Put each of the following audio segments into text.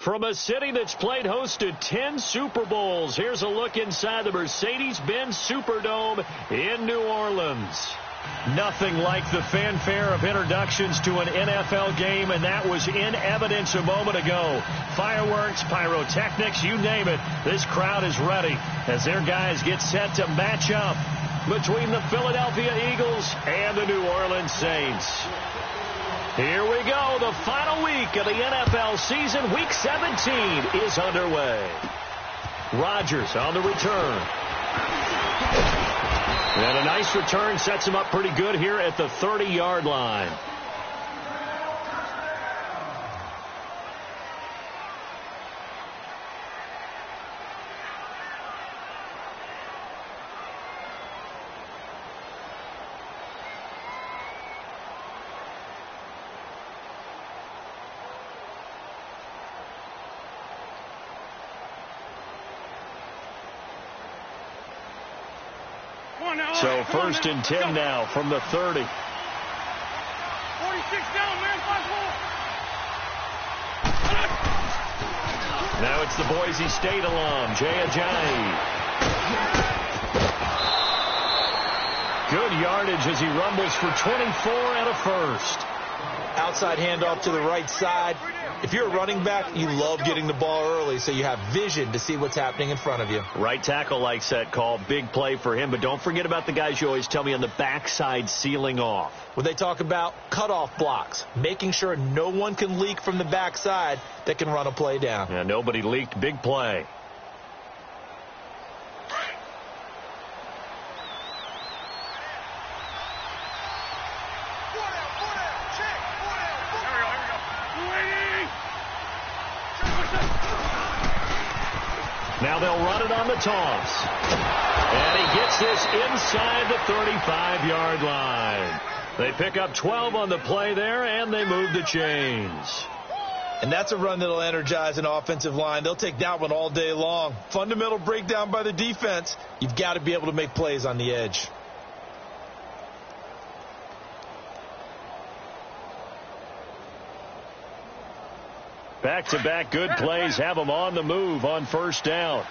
From a city that's played host to 10 Super Bowls, here's a look inside the Mercedes-Benz Superdome in New Orleans. Nothing like the fanfare of introductions to an NFL game, and that was in evidence a moment ago. Fireworks, pyrotechnics, you name it. This crowd is ready as their guys get set to match up between the Philadelphia Eagles and the New Orleans Saints. Here we go. The final week of the NFL season. Week 17 is underway. Rodgers on the return. And a nice return sets him up pretty good here at the 30-yard line. So first and 10 now from the 30. 46 down, man. 5-4. Now it's the Boise State alum, Jay Ajayi. Good yardage as he rumbles for 24 and a first. Outside handoff to the right side. If you're a running back, you love getting the ball early so you have vision to see what's happening in front of you. Right tackle likes that call. Big play for him. But don't forget about the guys you always tell me on the backside sealing off. When they talk about cutoff blocks, making sure no one can leak from the backside that can run a play down. Yeah, nobody leaked. Big play. Now they'll run it on the toss. And he gets this inside the 35-yard line. They pick up 12 on the play there, and they move the chains. And that's a run that'll energize an offensive line. They'll take that one all day long. Fundamental breakdown by the defense. You've got to be able to make plays on the edge. Back-to-back good plays have them on the move on first down.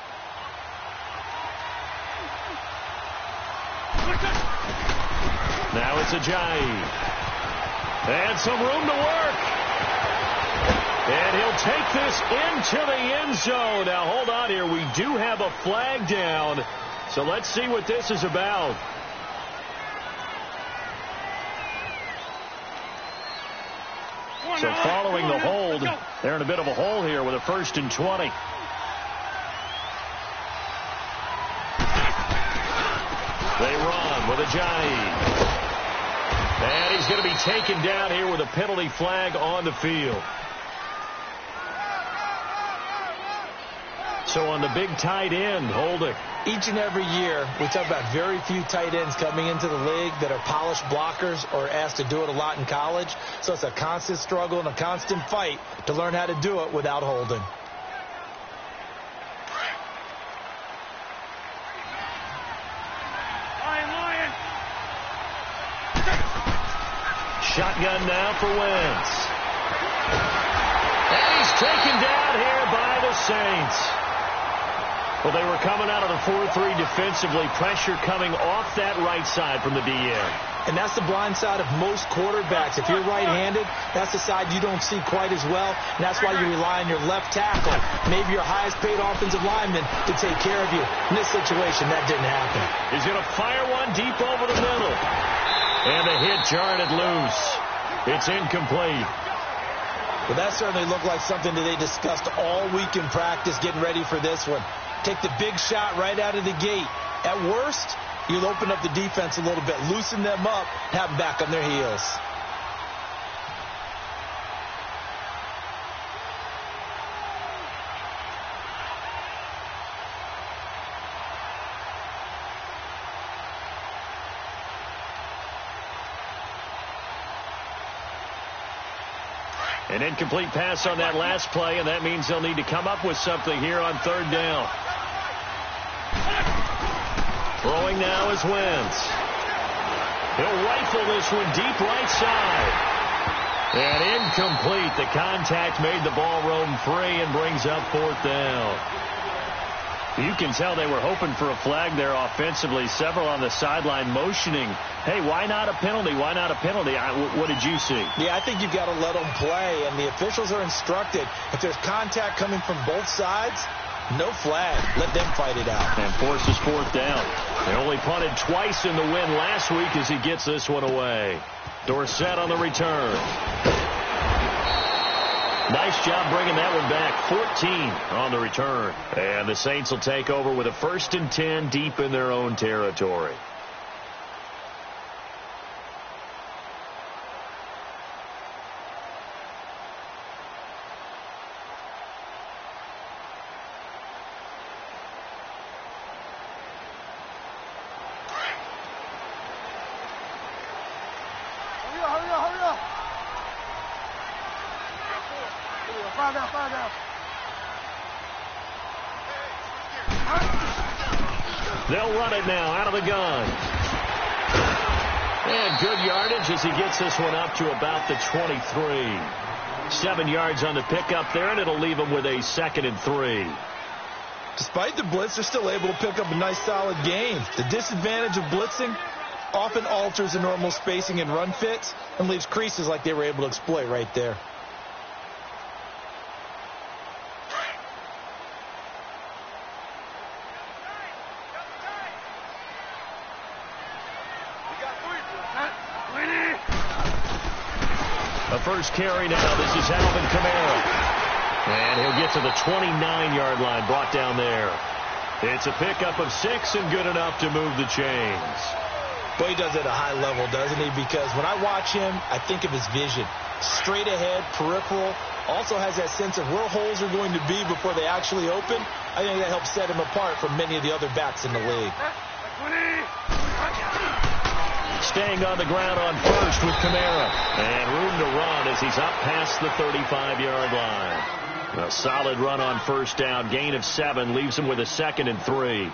Now it's Ajayi. And some room to work. And he'll take this into the end zone. Now hold on here. We do have a flag down. So let's see what this is about. So following the hold, they're in a bit of a hole here with a 1st and 20. They run with Ajayi. And he's going to be taken down here with a penalty flag on the field. So on the big tight end, holding. Each and every year, we talk about very few tight ends coming into the league that are polished blockers or asked to do it a lot in college. So it's a constant struggle and a constant fight to learn how to do it without holding. Shotgun now for Wentz. And he's taken down here by the Saints. Well, they were coming out of the 4-3 defensively. Pressure coming off that right side from the DN. And that's the blind side of most quarterbacks. If you're right-handed, that's the side you don't see quite as well. And that's why you rely on your left tackle, maybe your highest-paid offensive lineman, to take care of you. In this situation, that didn't happen. He's going to fire one deep over the middle. And the hit jarred it loose. It's incomplete. Well, that certainly looked like something that they discussed all week in practice getting ready for this one. Take the big shot right out of the gate. At worst, you'll open up the defense a little bit, loosen them up, have them back on their heels. An incomplete pass on that last play, and that means they'll need to come up with something here on 3rd down. Throwing now is Wentz. He'll rifle this one deep right side. And incomplete. The contact made the ball roam free and brings up 4th down. You can tell they were hoping for a flag there offensively. Several on the sideline motioning, hey, why not a penalty? Why not a penalty? What did you see? Yeah, I think you've got to let them play, and the officials are instructed. If there's contact coming from both sides, no flag. Let them fight it out. And forces 4th down. They only punted twice in the win last week as he gets this one away. Dorsett on the return. Nice job bringing that one back. 14 on the return. And the Saints will take over with a 1st and 10 deep in their own territory. They'll run it now out of the gun. And good yardage as he gets this one up to about the 23. 7 yards on the pickup there, and it'll leave him with a 2nd and 3. Despite the blitz, they're still able to pick up a nice, solid gain. The disadvantage of blitzing often alters the normal spacing and run fits and leaves creases like they were able to exploit right there. A first carry now. This is Alvin Kamara. And he'll get to the 29-yard line, brought down there. It's a pickup of 6 and good enough to move the chains. But he does it at a high level, doesn't he? Because when I watch him, I think of his vision. Straight ahead, peripheral. Also has that sense of where holes are going to be before they actually open. I think that helps set him apart from many of the other backs in the league. Staying on the ground on first with Kamara. And room to run as he's up past the 35-yard line. A solid run on first down. Gain of 7 leaves him with a 2nd and 3.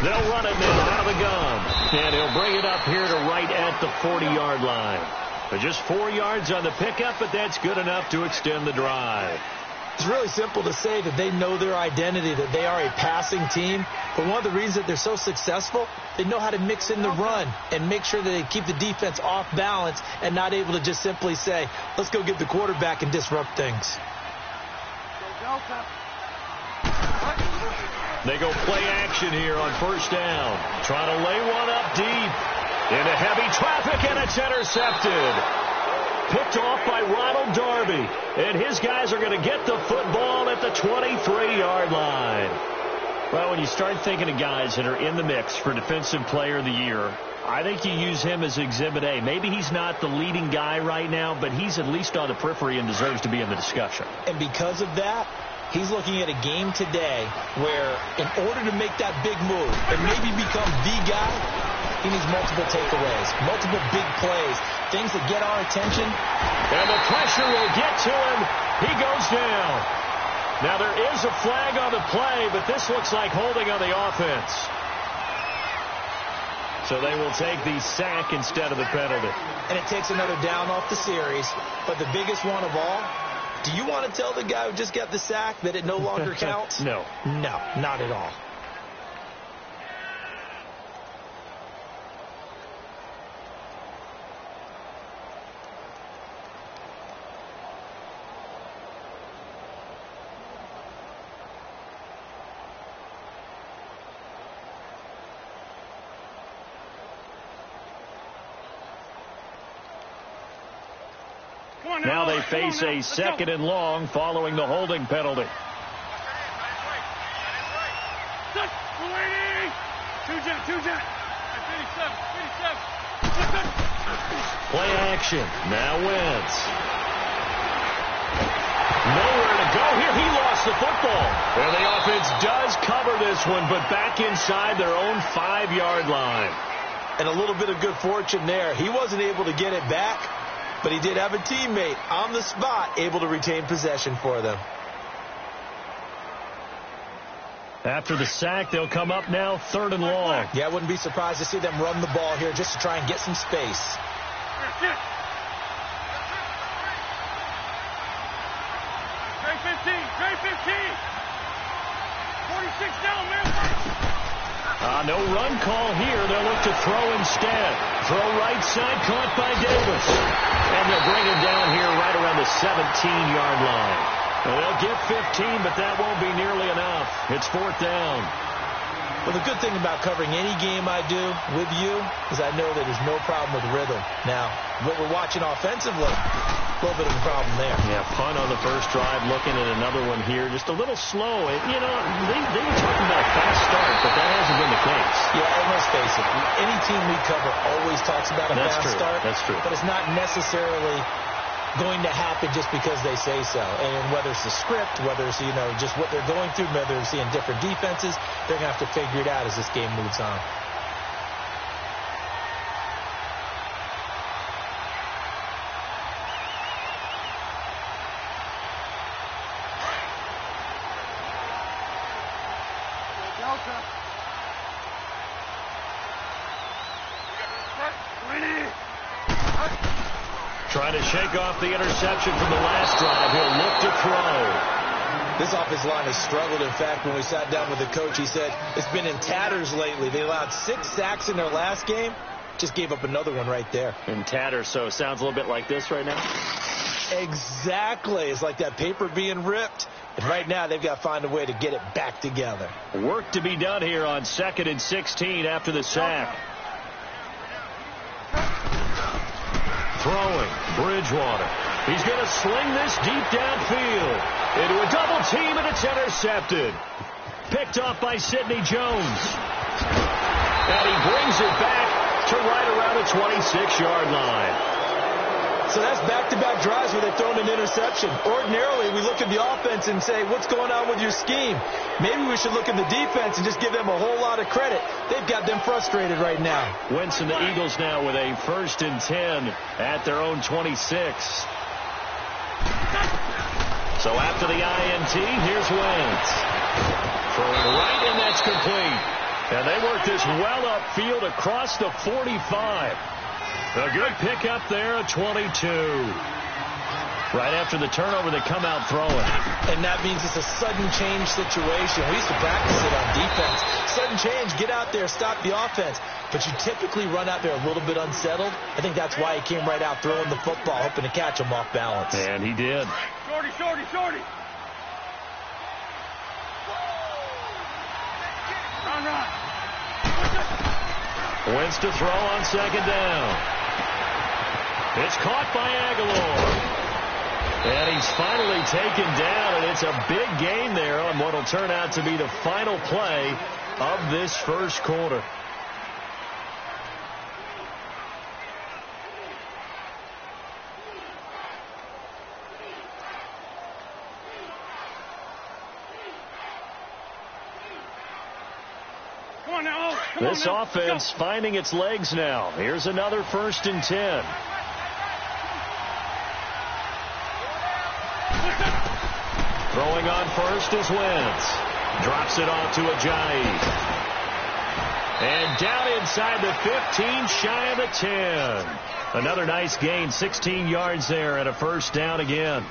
They'll run it now out of the gun. And he'll bring it up here to right at the 40-yard line. Just 4 yards on the pickup, but that's good enough to extend the drive. It's really simple to say that they know their identity, that they are a passing team. But one of the reasons that they're so successful, they know how to mix in the run and make sure that they keep the defense off balance and not able to just simply say, let's go get the quarterback and disrupt things. They go play action here on first down. Trying to lay one up deep. Into heavy traffic, and it's intercepted. Picked off by Ronald Darby. And his guys are going to get the football at the 23-yard line. Well, when you start thinking of guys that are in the mix for Defensive Player of the Year, I think you use him as Exhibit A. Maybe he's not the leading guy right now, but he's at least on the periphery and deserves to be in the discussion. And because of that, he's looking at a game today where in order to make that big move and maybe become the guy, he needs multiple takeaways, multiple big plays, things that get our attention. And the pressure will get to him. He goes down. Now there is a flag on the play, but this looks like holding on the offense. So they will take the sack instead of the penalty. And it takes another down off the series. But the biggest one of all, do you want to tell the guy who just got the sack that it no longer counts? No. No, not at all. Now they face a 2nd and long following the holding penalty. Play action. Now Wentz. Nowhere to go here. He lost gets the football. And the offense does cover this one, but back inside their own 5-yard line. And a little bit of good fortune there. He wasn't able to get it back, but he did have a teammate on the spot able to retain possession for them. After the sack, they'll come up now 3rd and long. Yeah, I wouldn't be surprised to see them run the ball here just to try and get some space. Trey 15, Trey 15. 46 down, man. No run call here. They'll look to throw instead. Throw right side, caught by Davis. And they'll bring him down here right around the 17-yard line. They'll get 15, but that won't be nearly enough. It's 4th down. Well, the good thing about covering any game I do with you is I know that there's no problem with rhythm. Now, what we're watching offensively, a little bit of a problem there. Yeah, punt on the first drive, looking at another one here. Just a little slow. You know, they were talking about a fast start, but that hasn't been the case. Yeah, and let's face it, any team we cover always talks about a fast start. That's true. But it's not necessarily going to happen just because they say so. And whether it's the script, whether it's, just what they're going through, whether they're seeing different defenses, they're going to have to figure it out as this game moves on. Trying to shake off the interception from the last drive. He'll look to throw. This offensive line has struggled. In fact, when we sat down with the coach, he said it's been in tatters lately. They allowed 6 sacks in their last game. Just gave up another one right there. In tatters, so it sounds a little bit like this right now? Exactly. It's like that paper being ripped. And right now, they've got to find a way to get it back together. Work to be done here on 2nd and 16 after the sack. Throwing, Bridgewater. He's going to sling this deep downfield into a double team, and it's intercepted. Picked off by Sidney Jones. And he brings it back to right around the 26-yard line. So that's back-to-back drives where they've thrown an interception. Ordinarily, we look at the offense and say, what's going on with your scheme? Maybe we should look at the defense and just give them a whole lot of credit. They've got them frustrated right now. Wentz and the Eagles now with a 1st and 10 at their own 26. So after the INT, here's Wentz. Throwing right, and that's complete. And they work this well upfield across the 45. A good pickup there at 22. Right after the turnover, they come out throwing. And that means it's a sudden change situation. We used to practice it on defense. Sudden change, get out there, stop the offense. But you typically run out there a little bit unsettled. I think that's why he came right out throwing the football, hoping to catch him off balance. And he did. Shorty, shorty, shorty. Run. Wentz to throw on 2nd down. It's caught by Aguilar. And he's finally taken down, and it's a big gain there on what will turn out to be the final play of this first quarter. This offense finding its legs now. Here's another 1st and 10. Throwing on first is Wentz. Drops it off to Ajayi. And down inside the 15, shy of the 10. Another nice gain, 16 yards there, and a 1st down again.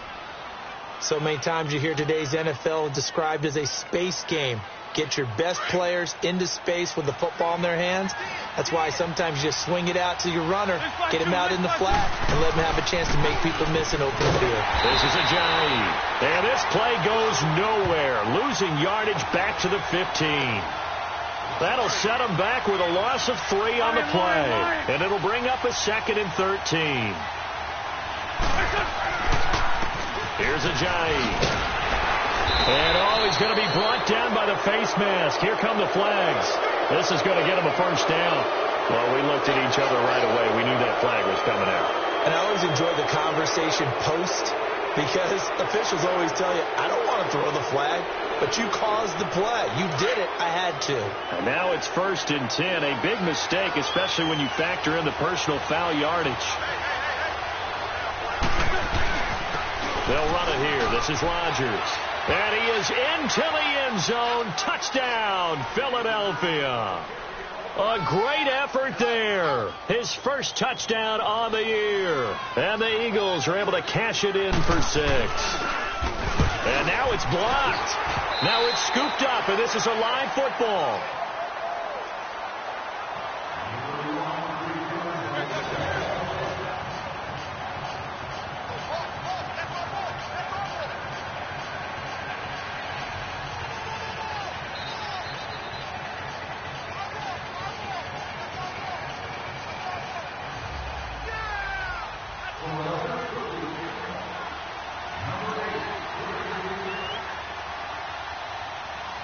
So many times you hear today's NFL described as a space game. Get your best players into space with the football in their hands. That's why sometimes you just swing it out to your runner, get him out in the flat, and let him have a chance to make people miss an open field. This is Ajayi. And this play goes nowhere. Losing yardage back to the 15. That'll set him back with a loss of 3 on the play. And it'll bring up a 2nd and 13. Here's Ajayi. And he's going to be brought down by the face mask. Here come the flags. This is going to get him a 1st down. Well, we looked at each other right away. We knew that flag was coming out. And I always enjoy the conversation post, because officials always tell you, I don't want to throw the flag, but you caused the play. You did it. I had to. And now it's 1st and 10. A big mistake, especially when you factor in the personal foul yardage. They'll run it here. This is Rodgers. And he is into the end zone. Touchdown, Philadelphia. A great effort there. His first touchdown on the year. And the Eagles are able to cash it in for 6. And now it's blocked. Now it's scooped up, and this is a live football.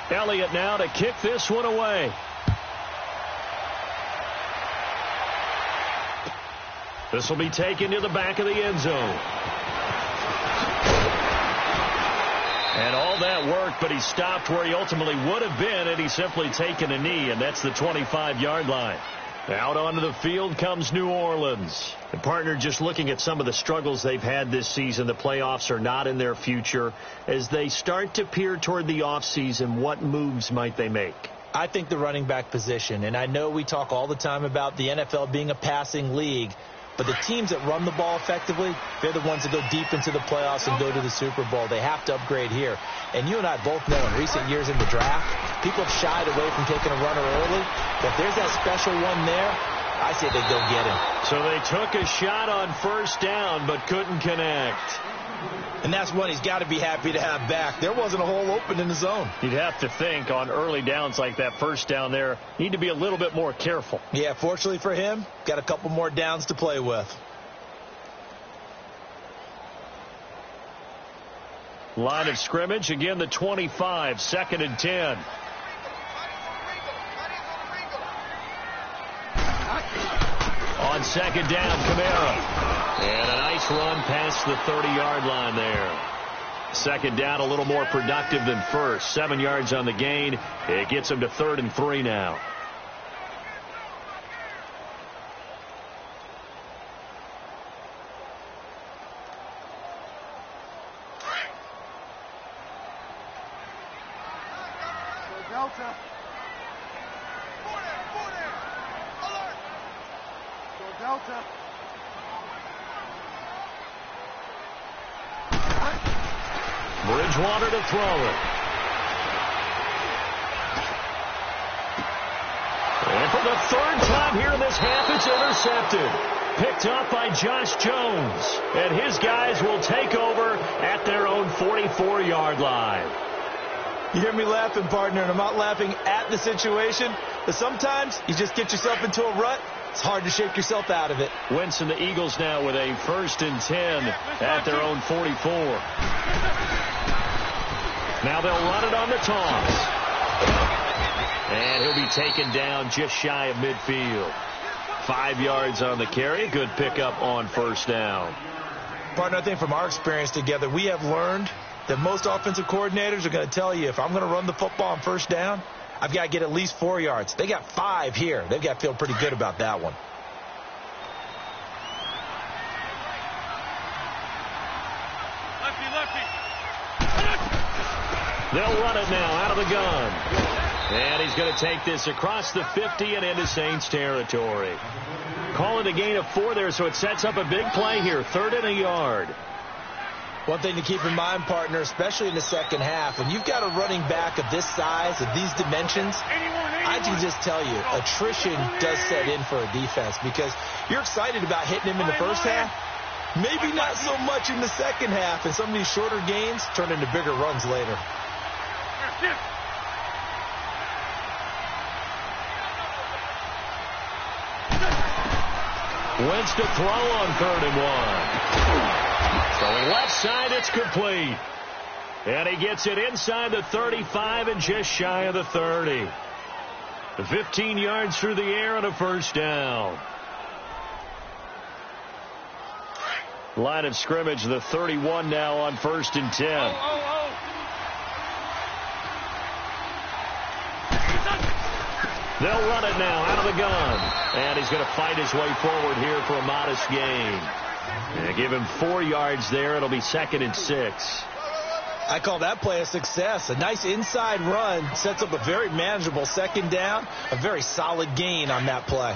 Elliott now to kick this one away. This will be taken to the back of the end zone. And all that worked, but he stopped where he ultimately would have been had he simply taken a knee, and that's the 25-yard line. Out onto the field comes New Orleans. And partner, just looking at some of the struggles they've had this season, the playoffs are not in their future. As they start to peer toward the offseason, what moves might they make? I think the running back position, and I know we talk all the time about the NFL being a passing league, but the teams that run the ball effectively, they're the ones that go deep into the playoffs and go to the Super Bowl. They have to upgrade here. And you and I both know in recent years in the draft, people have shied away from taking a runner early. But if there's that special one there, I say they go get him. So they took a shot on first down but couldn't connect. And that's one he's got to be happy to have back. There wasn't a hole open in the zone. You'd have to think on early downs like that first down there, need to be a little bit more careful. Yeah, fortunately for him, got a couple more downs to play with. Line of scrimmage, again the 25, 2nd and 10. On 2nd down, Kamara. And a nice run past the 30-yard line there. 2nd down, a little more productive than first. 7 yards on the gain. It gets him to 3rd and 3 now. Delta. Delta. Bridgewater to throw it. And for the 3rd time here in this half, it's intercepted. Picked up by Josh Jones. And his guys will take over at their own 44-yard line. You hear me laughing, partner, and I'm not laughing at the situation, but sometimes you just get yourself into a rut. It's hard to shake yourself out of it. Wentz and the Eagles now with a 1st and 10 at their own 44. Now they'll run it on the toss. And he'll be taken down just shy of midfield. 5 yards on the carry. Good pickup on 1st down. Partner, I think from our experience together, we have learned that most offensive coordinators are going to tell you, if I'm going to run the football on 1st down, I've got to get at least 4 yards. They got 5 here. They've got to feel pretty good about that one. They'll run it now out of the gun. And he's going to take this across the 50 and into Saints territory. Call it a gain of 4 there, so it sets up a big play here. 3rd and a yard. One thing to keep in mind, partner, especially in the second half, when you've got a running back of this size, of these dimensions, I can just tell you, attrition does set in for a defense because you're excited about hitting him in the first half. Maybe not so much in the second half, and some of these shorter gains turn into bigger runs later. Wentz to throw on 3rd and 1. Throwing left side, it's complete. And he gets it inside the 35 and just shy of the 30. 15 yards through the air and a 1st down. Line of scrimmage, the 31 now on 1st and 10. They'll run it now out of the gun. And he's going to fight his way forward here for a modest gain. Yeah, give him 4 yards there. It'll be 2nd and 6. I call that play a success. A nice inside run sets up a very manageable 2nd down. A very solid gain on that play.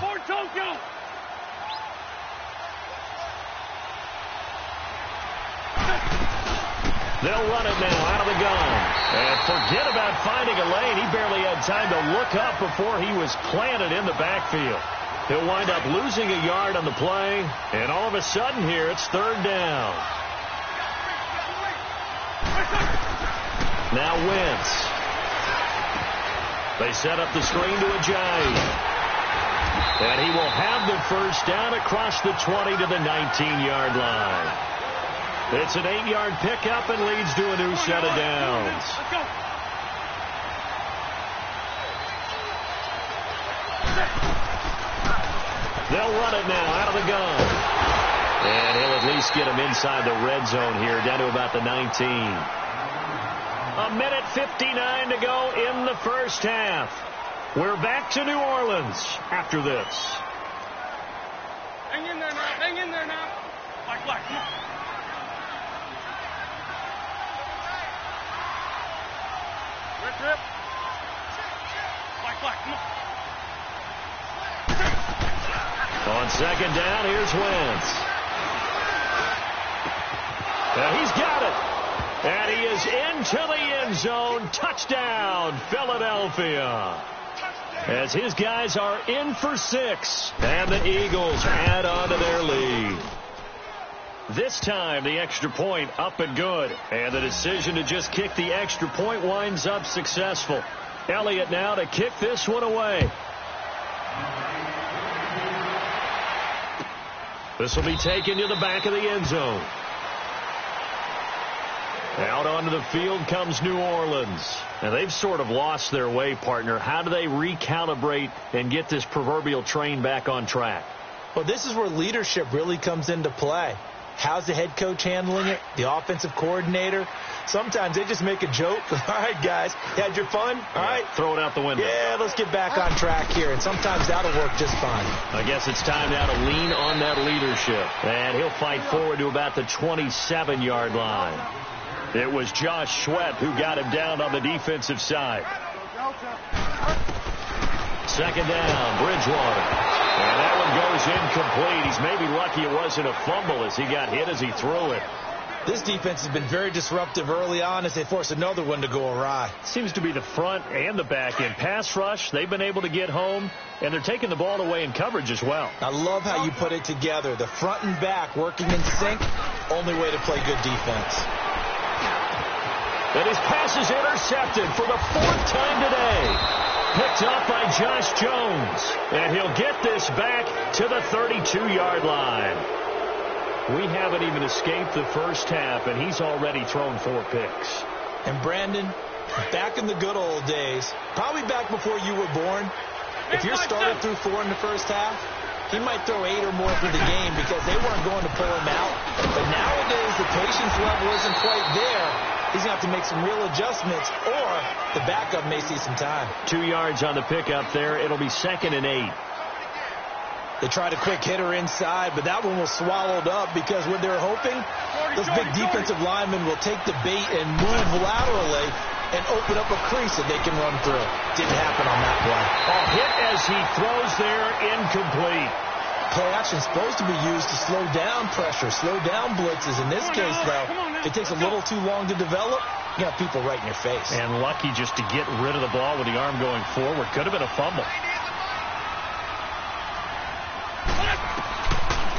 They'll run it now out of the gun. And forget about finding a lane. He barely had time to look up before he was planted in the backfield. He'll wind up losing a yard on the play. And all of a sudden here, it's 3rd down. Now Wentz. They set up the screen to Ajayi. And he will have the 1st down across the 20 to the 19-yard line. It's an 8-yard pickup and leads to a new set of downs. They'll run it now out of the gun. And he'll at least get him inside the red zone here, down to about the 19. A minute 59 to go in the 1st half. We're back to New Orleans after this. Hang in there now. Hang in there now. Black, come on. Rip. Black, come on. On 2nd down, here's Wentz. He's got it. And he is into the end zone. Touchdown, Philadelphia. As his guys are in for 6. And the Eagles add on to their lead. This time, the extra point up and good. And the decision to just kick the extra point winds up successful. Elliott now to kick this one away. This will be taken to the back of the end zone. Out onto the field comes New Orleans. And they've sort of lost their way, partner. How do they recalibrate and get this proverbial train back on track? Well, this is where leadership really comes into play. How's the head coach handling it? The offensive coordinator? Sometimes they just make a joke. All right, guys, you had your fun? All right. Throw it out the window. Yeah, let's get back on track here. And sometimes that'll work just fine. I guess it's time now to lean on that leadership. And he'll fight forward to about the 27-yard line. It was Josh Sweat who got him down on the defensive side. 2nd down, Bridgewater. And that one goes incomplete. He's maybe lucky it wasn't a fumble as he got hit as he threw it. This defense has been very disruptive early on as they force another one to go awry. Seems to be the front and the back end. Pass rush, they've been able to get home, and they're taking the ball away in coverage as well. I love how you put it together. The front and back working in sync, only way to play good defense. And his pass is intercepted for the 4th time today. Picked up by Josh Jones. And he'll get this back to the 32-yard line. We haven't even escaped the 1st half, and he's already thrown 4 picks. And Brandon, back in the good old days, probably back before you were born, if your starter threw 4 in the 1st half, he might throw 8 or more for the game because they weren't going to pull him out. But nowadays, the patience level isn't quite there. He's going to have to make some real adjustments, or the backup may see some time. 2 yards on the pickup there. It'll be 2nd and 8. They tried a quick hitter inside, but that one was swallowed up because what they're hoping, those big defensive linemen will take the bait and move laterally and open up a crease that they can run through. Didn't happen on that play. A hit as he throws there, incomplete. Play action is supposed to be used to slow down pressure, slow down blitzes. In this case, though, if it takes a little too long to develop, you got people right in your face. And lucky just to get rid of the ball with the arm going forward. Could have been a fumble.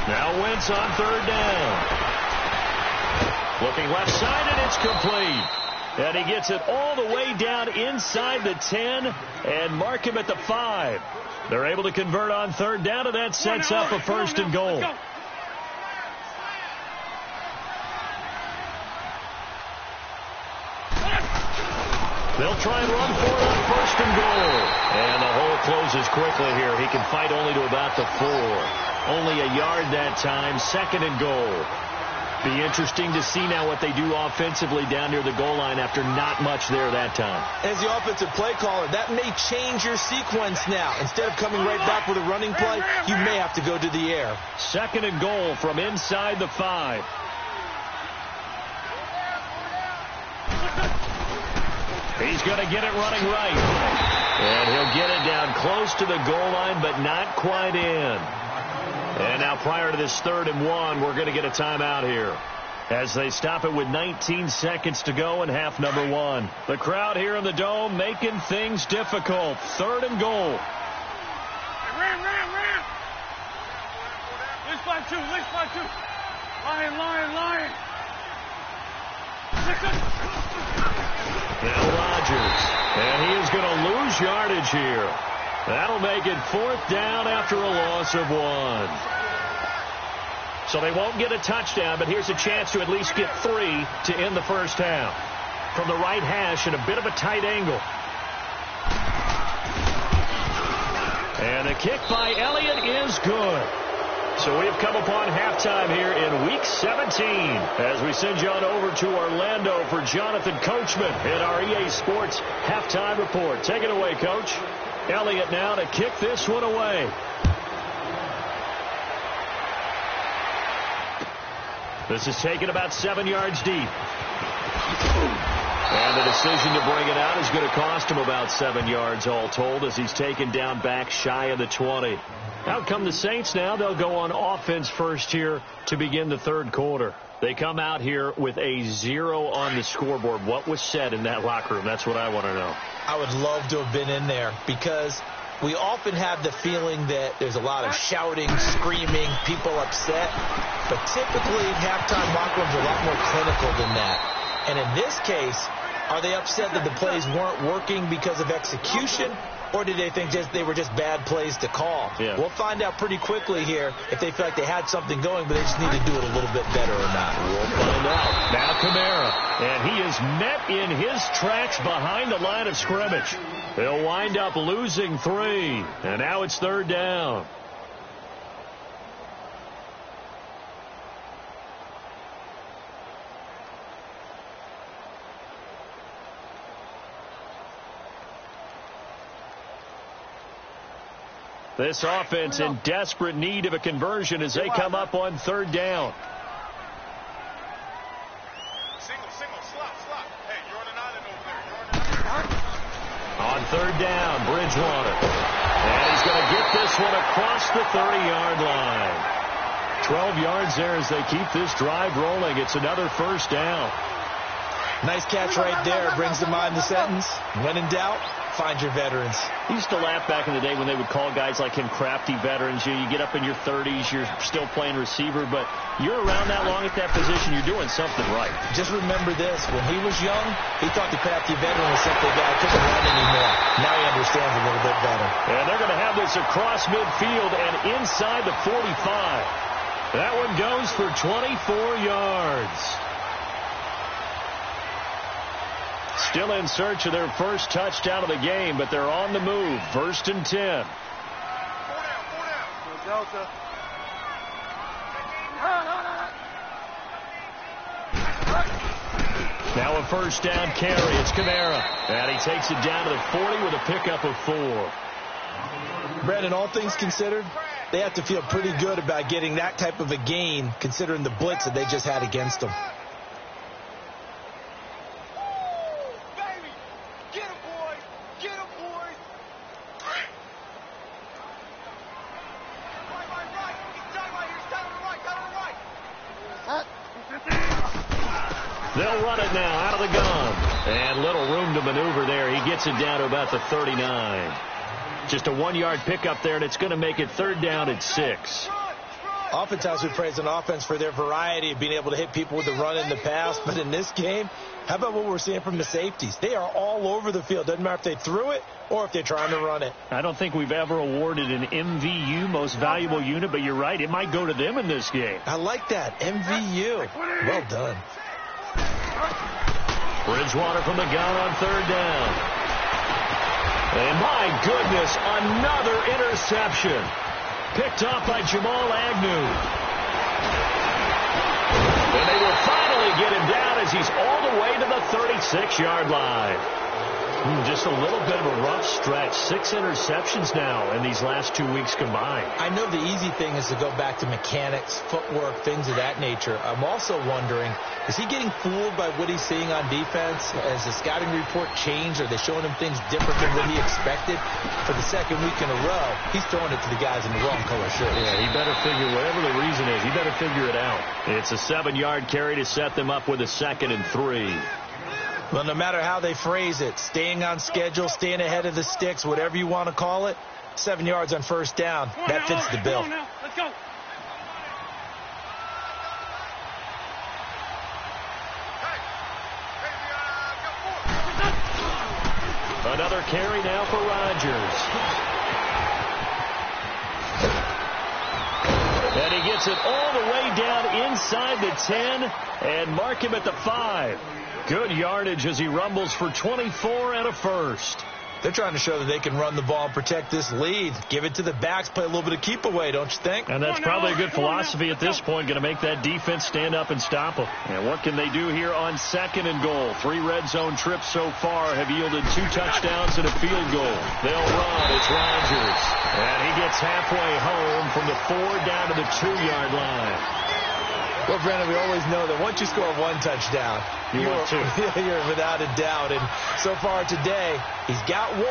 Now Wentz on 3rd down. Looking left side, and it's complete. And he gets it all the way down inside the 10 and mark him at the 5. They're able to convert on 3rd down, and that sets up a 1st and goal. They'll try and run for it on 1st and goal. And the hole closes quickly here. He can fight only to about the 4. Only a yard that time, 2nd and goal. Be interesting to see now what they do offensively down near the goal line after not much there that time. As the offensive play caller, that may change your sequence now. Instead of coming right back with a running play, you may have to go to the air. 2nd and goal from inside the 5. He's going to get it running right. And he'll get it down close to the goal line, but not quite in. And now prior to this 3rd and 1, we're going to get a timeout here as they stop it with 19 seconds to go in half number 1. The crowd here in the Dome making things difficult. 3rd and goal. Ram. Least by two. Lion. Now Rodgers, and he is going to lose yardage here. That'll make it 4th down after a loss of 1. So they won't get a touchdown, but here's a chance to at least get 3 to end the first half. From the right hash at a bit of a tight angle. And the kick by Elliott is good. So we have come upon halftime here in Week 17 as we send you on over to Orlando for Jonathan Coachman in our EA Sports Halftime Report. Take it away, Coach. Elliott now to kick this one away. This is taken about 7 yards deep. And the decision to bring it out is going to cost him about 7 yards all told as he's taken down back shy of the 20. Out come the Saints now. They'll go on offense first here to begin the 3rd quarter. They come out here with a 0 on the scoreboard. What was said in that locker room? That's what I want to know. I would love to have been in there because we often have the feeling that there's a lot of shouting, screaming, people upset. But typically, halftime locker rooms are a lot more clinical than that. And in this case, are they upset that the plays weren't working because of execution? Or did they think they were just bad plays to call? Yeah. We'll find out pretty quickly here if they feel like they had something going, but they just need to do it a little bit better or not. We'll find out. Now Kamara, and he is met in his tracks behind the line of scrimmage. They'll wind up losing 3, and now it's 3rd down. This offense in desperate need of a conversion as they come up on 3rd down. Single, slot. Hey, you're on an island over there. On 3rd down, Bridgewater. And he's going to get this one across the 30-yard line. 12 yards there as they keep this drive rolling. It's another 1st down. Nice catch right there. Brings to mind the sentence, when in doubt, find your veterans. I used to laugh back in the day when they would call guys like him crafty veterans. You get up in your 30s, you're still playing receiver, but you're around that long at that position, you're doing something right. Just remember this. When he was young, he thought the crafty veteran was simply a guy who couldn't run anymore. Now he understands a little bit better. And they're going to have this across midfield and inside the 45. That one goes for 24 yards. Still in search of their first touchdown of the game, but they're on the move. 1st and 10. 4 down. Delta. Now a 1st down carry. It's Kamara. And he takes it down to the 40 with a pickup of 4. Brandon, all things considered, they have to feel pretty good about getting that type of a gain considering the blitz that they just had against them. They'll run it now out of the gun. And little room to maneuver there. He gets it down to about the 39. Just a 1-yard pickup there, and it's going to make it 3rd down at 6. Oftentimes we praise an offense for their variety of being able to hit people with the run in the pass. But in this game, how about what we're seeing from the safeties? They are all over the field. Doesn't matter if they threw it or if they're trying to run it. I don't think we've ever awarded an MVU, most valuable unit, but you're right. It might go to them in this game. I like that. MVU. Well done. Bridgewater from the gun on 3rd down. And my goodness, another interception. Picked off by Jamal Agnew. And they will finally get him down as he's all the way to the 36-yard line. Just a little bit of a rough stretch. 6 interceptions now in these last 2 weeks combined. I know the easy thing is to go back to mechanics, footwork, things of that nature. I'm also wondering, is he getting fooled by what he's seeing on defense? Has the scouting report changed? Are they showing him things different than what he expected? For the second week in a row, he's throwing it to the guys in the wrong color shirts. Yeah, he better figure, whatever the reason is, he better figure it out. It's a 7-yard carry to set them up with a 2nd and 3. Well, no matter how they phrase it, staying on schedule, staying ahead of the sticks, whatever you want to call it, 7 yards on first down, that fits the bill. Let's go. Another carry now for Rodgers. And he gets it all the way down inside the 10 and mark him at the 5. Good yardage as he rumbles for 24 and a first. They're trying to show that they can run the ball and protect this lead. Give it to the backs, play a little bit of keep away, don't you think? And that's probably a good philosophy at this point, going to make that defense stand up and stop them. And what can they do here on 2nd and goal? 3 red zone trips so far have yielded 2 touchdowns and a field goal. They'll run. It's Rodgers. And he gets halfway home from the 4 down to the 2-yard line. Well, Brandon, we always know that once you score 1 touchdown, you're without a doubt. And so far today, he's got 1,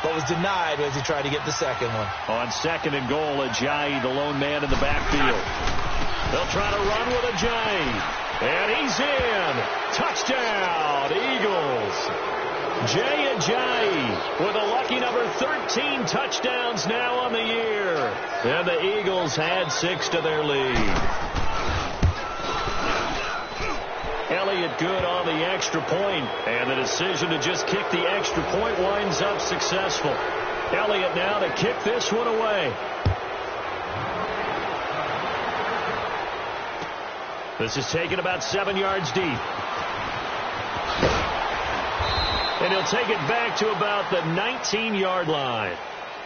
but was denied as he tried to get the second one. On 2nd and goal, Ajayi, the lone man in the backfield. They'll try to run with Ajayi. And he's in. Touchdown, Eagles. Jay Ajayi with a lucky number 13 touchdowns now on the year. And the Eagles add 6 to their lead. Elliott good on the extra point, and the decision to just kick the extra point winds up successful. Elliott now to kick this one away. This is taken about 7 yards deep. And he'll take it back to about the 19-yard line.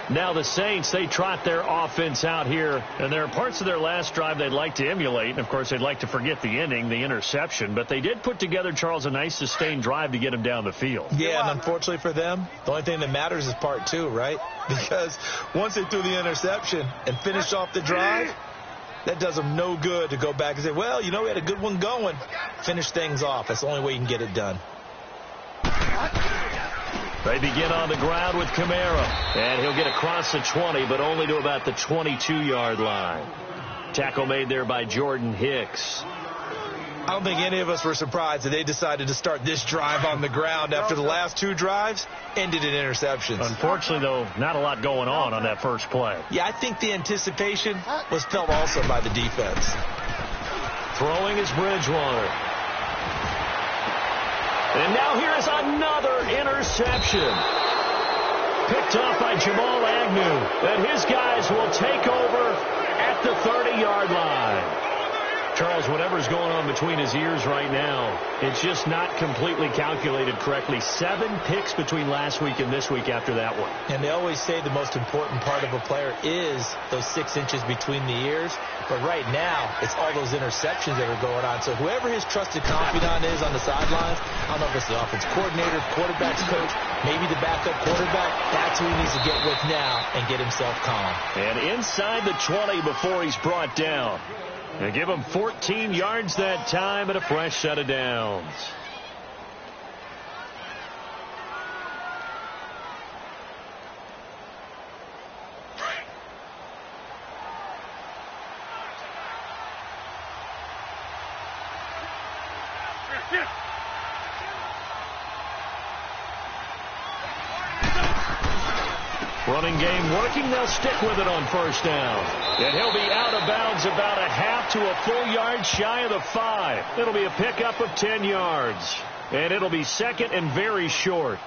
Now the Saints, they trot their offense out here, and there are parts of their last drive they'd like to emulate. And, of course, they'd like to forget the ending, the interception. But they did put together, Charles, a nice sustained drive to get him down the field. Yeah, and unfortunately for them, the only thing that matters is part 2, right? Because once they threw the interception and finished off the drive, that does them no good to go back and say, well, you know, we had a good one going. Finish things off. That's the only way you can get it done. They begin on the ground with Kamara, and he'll get across the 20, but only to about the 22-yard line. Tackle made there by Jordan Hicks. I don't think any of us were surprised that they decided to start this drive on the ground after the last 2 drives ended in interceptions. Unfortunately, though, not a lot going on that first play. Yeah, I think the anticipation was felt also by the defense. Throwing is Bridgewater. And now here is another interception. Picked off by Jamal Agnew. And his guys will take over at the 30-yard line. Charles, whatever's going on between his ears right now, it's just not completely calculated correctly. 7 picks between last week and this week after that one. And they always say the most important part of a player is those 6 inches between the ears. But right now, it's all those interceptions that are going on. So whoever his trusted confidant is on the sidelines, I don't know if it's the offense coordinator, quarterback's coach, maybe the backup quarterback, that's who he needs to get with now and get himself calm. And inside the 20 before he's brought down. They give him 14 yards that time and a fresh set of downs. Running game working. They'll stick with it on first down. And he'll be out of bounds about a half to a full yard shy of the 5. It'll be a pickup of 10 yards. And it'll be second and very short.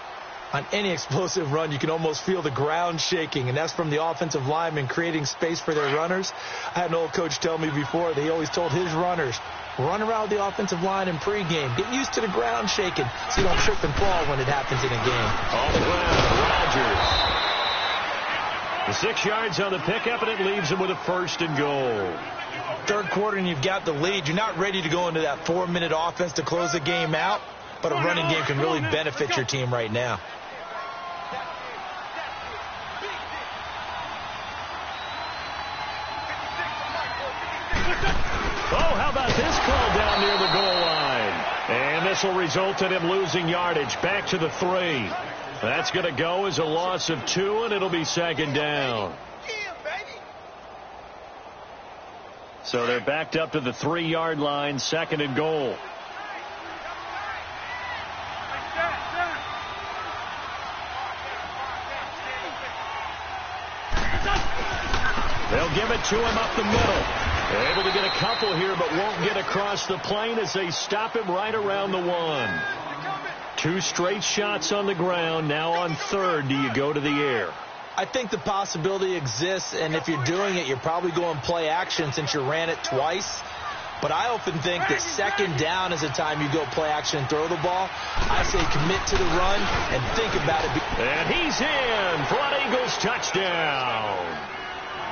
On any explosive run, you can almost feel the ground shaking, and that's from the offensive linemen creating space for their runners. I had an old coach tell me before, that he always told his runners, run around the offensive line in pregame. Get used to the ground shaking so you don't trip and fall when it happens in a game. On the ground, Rodgers. The 6 yards on the pickup, and it leaves him with a 1st and goal. Third quarter and you've got the lead. You're not ready to go into that 4-minute offense to close the game out, but a running game can really benefit your team right now. Oh, how about this call down near the goal line? And this will result in him losing yardage. Back to the 3. That's going to go as a loss of 2, and it'll be second down. So they're backed up to the 3-yard line, second and goal. They'll give it to him up the middle. They're able to get a couple here, but won't get across the plane as they stop him right around the 1. 2 straight shots on the ground. Now on third, do you go to the air? I think the possibility exists, and if you're doing it, you're probably going play action since you ran it twice. But I often think that second down is the time you go play action and throw the ball. I say commit to the run and think about it. And he's in. Flood Eagles touchdown.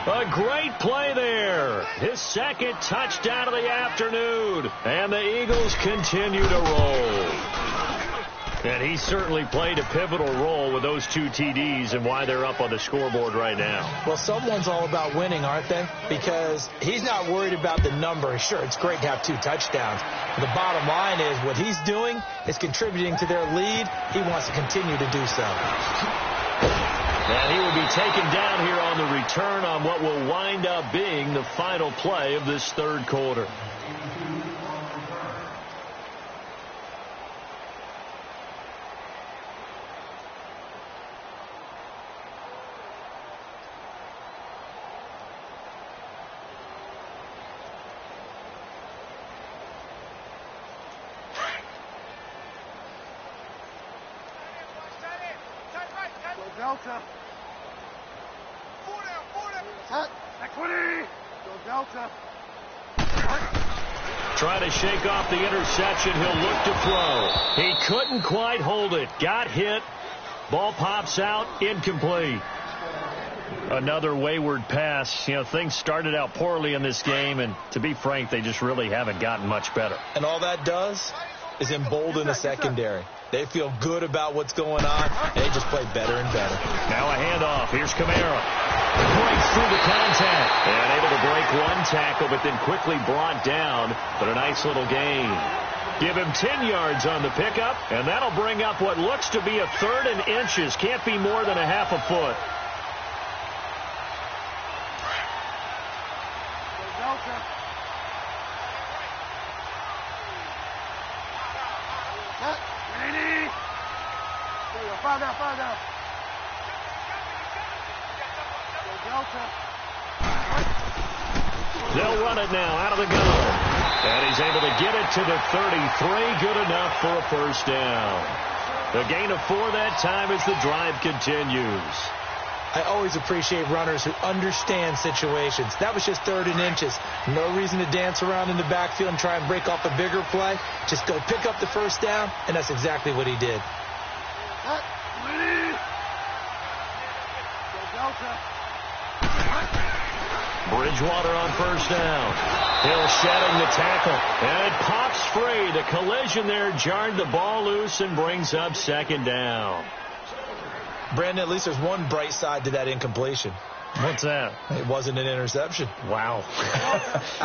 A great play there. His second touchdown of the afternoon. And the Eagles continue to roll. And he certainly played a pivotal role with those 2 TDs and why they're up on the scoreboard right now. Well, someone's all about winning, aren't they? Because he's not worried about the number. Sure, it's great to have 2 touchdowns. But the bottom line is what he's doing is contributing to their lead. He wants to continue to do so. And he will be taken down here on the return on what will wind up being the final play of this third quarter. Delta. 4 down. Set. Equity. Go Delta. Try to shake off the interception. He'll look to throw. He couldn't quite hold it. Got hit. Ball pops out. Incomplete. Another wayward pass. You know, things started out poorly in this game, and to be frank, they just really haven't gotten much better. And all that does is embolden the secondary. They feel good about what's going on, and they just play better and better. Now a handoff. Here's Kamara. Breaks through the contact. And able to break 1 tackle, but then quickly brought down. But a nice little gain. Give him 10 yards on the pickup, and that'll bring up what looks to be a 3rd and inches. Can't be more than a half a foot. Five down. They'll run it now out of the gun. And he's able to get it to the 33. Good enough for a first down. The gain of 4 that time as the drive continues. I always appreciate runners who understand situations. That was just 3rd and inches. No reason to dance around in the backfield and try and break off a bigger play. Just go pick up the first down, and that's exactly what he did. Bridgewater on first down. Hill shedding the tackle. And it pops free. The collision there jarred the ball loose and brings up second down. Brandon, at least there's one bright side to that incompletion. What's that? It wasn't an interception. Wow.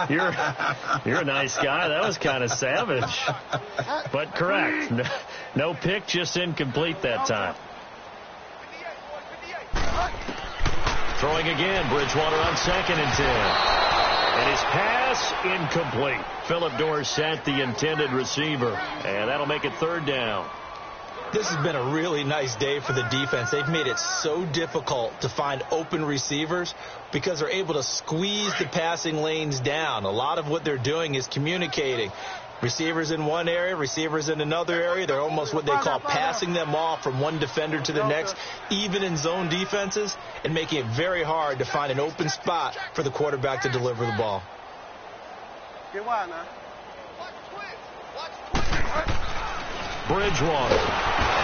You're a nice guy. That was kind of savage. But correct. No pick, just incomplete that time. Throwing again. Bridgewater on 2nd and 10. And his pass incomplete. Phillip Dorsett, the intended receiver. And that'll make it 3rd down. This has been a really nice day for the defense. They've made it so difficult to find open receivers because they're able to squeeze the passing lanes down. A lot of what they're doing is communicating. Receivers in one area, receivers in another area. They're almost what they call passing them off from one defender to the next, even in zone defenses, and making it very hard to find an open spot for the quarterback to deliver the ball. Get wide now. Bridgewater.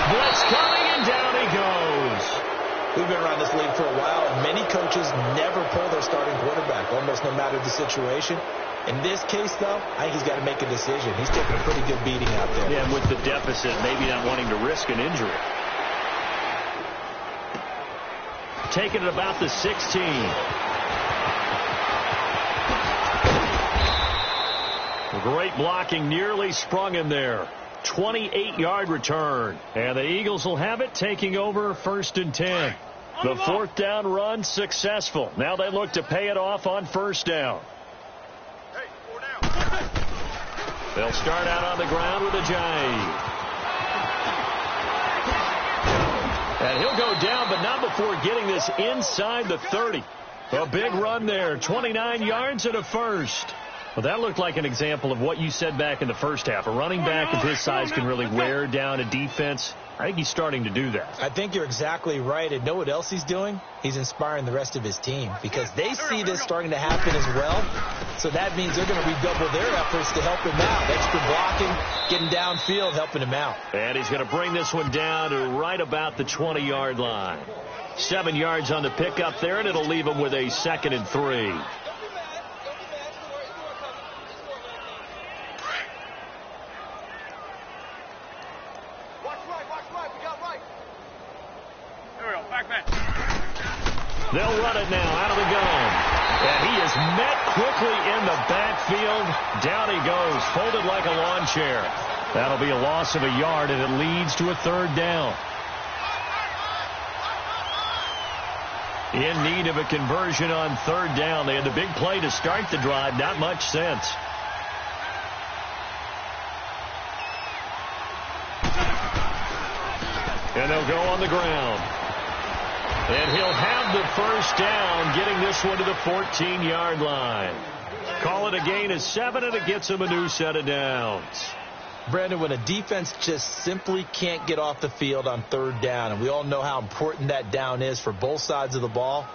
Blitz coming, and down he goes. We we've been around this league for a while, and many coaches never pull their starting quarterback, almost no matter the situation. In this case, though, I think he's got to make a decision. He's taking a pretty good beating out there. Yeah, and with the deficit, maybe not wanting to risk an injury. Taking it about the 16. Great blocking, nearly sprung him there. 28-yard return. And the Eagles will have it, taking over 1st and 10. The 4th down run successful. Now they look to pay it off on 1st down. Hey, 4 down. They'll start out on the ground with a jive. And he'll go down, but not before getting this inside the 30. A big run there, 29 yards and a first. Well, that looked like an example of what you said back in the first half. A running back of his size can really wear down a defense. I think he's starting to do that. I think you're exactly right. And know what else he's doing? He's inspiring the rest of his team because they see this starting to happen as well. So that means they're going to redouble their efforts to help him out. Extra blocking, getting downfield, helping him out. And he's going to bring this one down to right about the 20-yard line. 7 yards on the pickup there, and it'll leave him with a 2nd and 3. They'll run it now out of the gun. And he is met quickly in the backfield. Down he goes, folded like a lawn chair. That'll be a loss of a yard, and it leads to a 3rd down. In need of a conversion on 3rd down. They had the big play to start the drive. Not much sense. And they'll go on the ground. And he'll have the 1st down, getting this one to the 14-yard line. Call it a gain of 7, and it gets him a new set of downs. Brandon, when a defense just simply can't get off the field on 3rd down, and we all know how important that down is for both sides of the ball,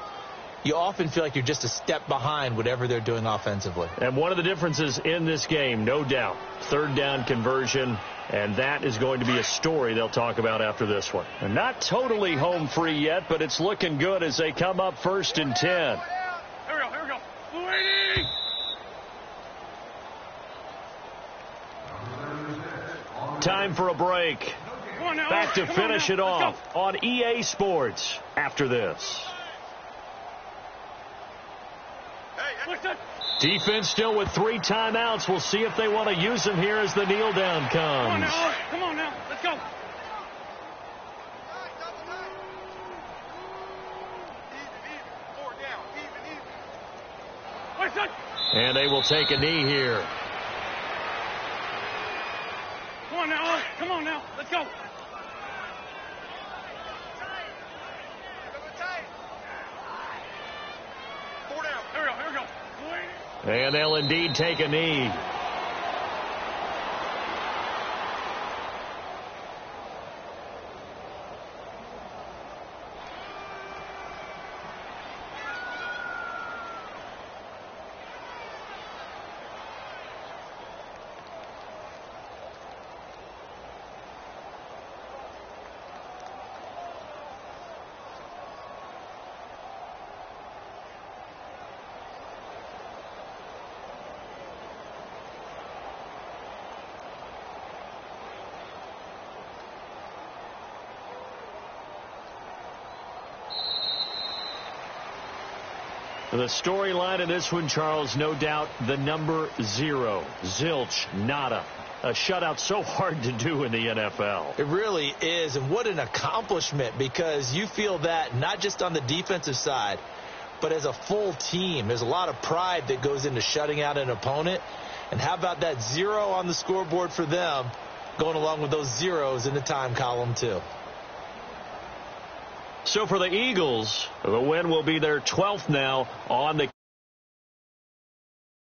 you often feel like you're just a step behind whatever they're doing offensively. And one of the differences in this game, no doubt, 3rd down conversion, and that is going to be a story they'll talk about after this one. And not totally home free yet, but it's looking good as they come up 1st and 10. Here we go. Waiting. Time for a break. Back to finish it off on EA Sports after this. Defense still with 3 timeouts. We'll see if they want to use them here as the kneel down comes. Come on now. Let's go. And they will take a knee here. Come on now. Let's go. Here we go. And they'll indeed take a knee. The storyline in this one, Charles, no doubt the number 0. Zilch, nada. A shutout so hard to do in the NFL. It really is, and what an accomplishment, because you feel that not just on the defensive side, but as a full team. There's a lot of pride that goes into shutting out an opponent. And how about that 0 on the scoreboard for them, going along with those zeros in the time column, too. So for the Eagles, the win will be their 12th now on the